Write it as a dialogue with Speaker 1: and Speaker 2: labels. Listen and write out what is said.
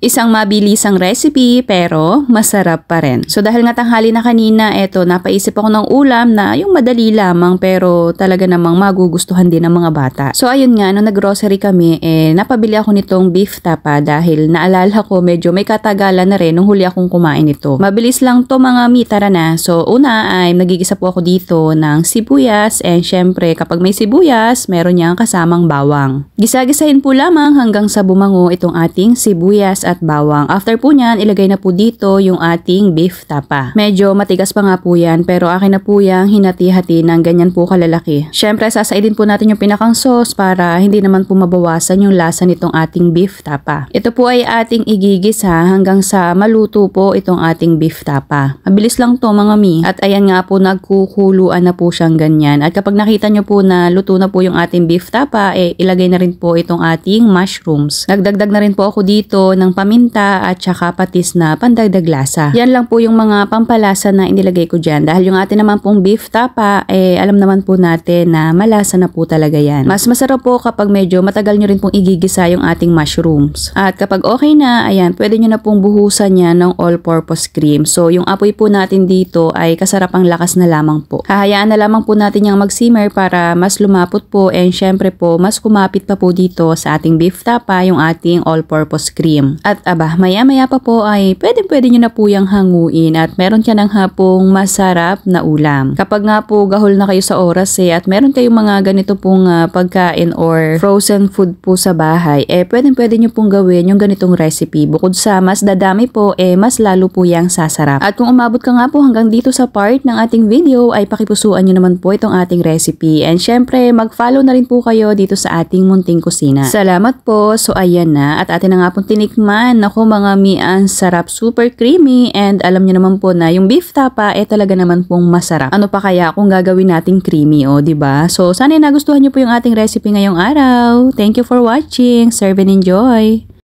Speaker 1: Isang mabilisang recipe pero masarap pa rin. So dahil nga tanghali na kanina, eto napaisip ako ng ulam na yung madali lamang pero talaga namang magugustuhan din ng mga bata. So ayun nga, nung nag-grocery kami, napabili ako nitong beef tapa dahil naalala ko medyo may katagalan na rin nung huli akong kumain ito. Mabilis lang to mga mi, tara na. So una ay nagigisa po ako dito ng sibuyas, and syempre kapag may sibuyas, meron niyang kasamang bawang. Gisa-gisahin po lamang hanggang sa bumango itong ating sibuyas at bawang. After po nyan, ilagay na po dito yung ating beef tapa. Medyo matigas pa nga po yan, pero akin na po yung hinati-hati ng ganyan po kalalaki. Syempre, sasaidin po natin yung pinakang sauce para hindi naman po mabawasan yung lasa nitong ating beef tapa. Ito po ay ating igigisa hanggang sa maluto po itong ating beef tapa. Mabilis lang to mga mi. At ayan nga po, nagkukuluan na po siyang ganyan. At kapag nakita nyo po na luto na po yung ating beef tapa, ilagay na rin po itong ating mushrooms. Nagdagdag na rin po ako dito ng paminta at saka patis na pandagdag lasa. Yan lang po yung mga pampalasa na inilagay ko dyan. Dahil yung atin naman pong beef tapa, alam naman po natin na malasa na po talaga yan. Mas masarap po kapag medyo matagal nyo rin pong igigisa yung ating mushrooms. At kapag okay na, ayan, pwede nyo na pong buhusan yan ng all-purpose cream. So yung apoy po natin dito ay kasarapang lakas na lamang po. Hahayaan na lamang po natin yung mag-simmer para mas lumapot po, and syempre po mas kumapit pa po dito sa ating beef tapa yung ating all-purpose cream. At aba, maya-maya pa po ay pwede nyo na po yung hanguin at meron siya ng hapong masarap na ulam. Kapag nga po gahol na kayo sa oras at meron kayong mga ganito pong pagkain or frozen food po sa bahay, pwede nyo pong gawin yung ganitong recipe. Bukod sa mas dadami po, mas lalo po yang sasarap. At kung umabot ka nga po hanggang dito sa part ng ating video, ay pakipusuan nyo naman po itong ating recipe. And syempre, mag-follow na rin po kayo dito sa ating munting kusina. Salamat po. So ayan na, at atin na nga pong tinikman. Naku mga mi, ang sarap, super creamy, and alam nyo naman po na yung beef tapa talaga naman pong masarap. Ano pa kaya kung gagawin nating creamy, diba? So sana nagustuhan nyo po yung ating recipe ngayong araw. Thank you for watching. Serve and enjoy!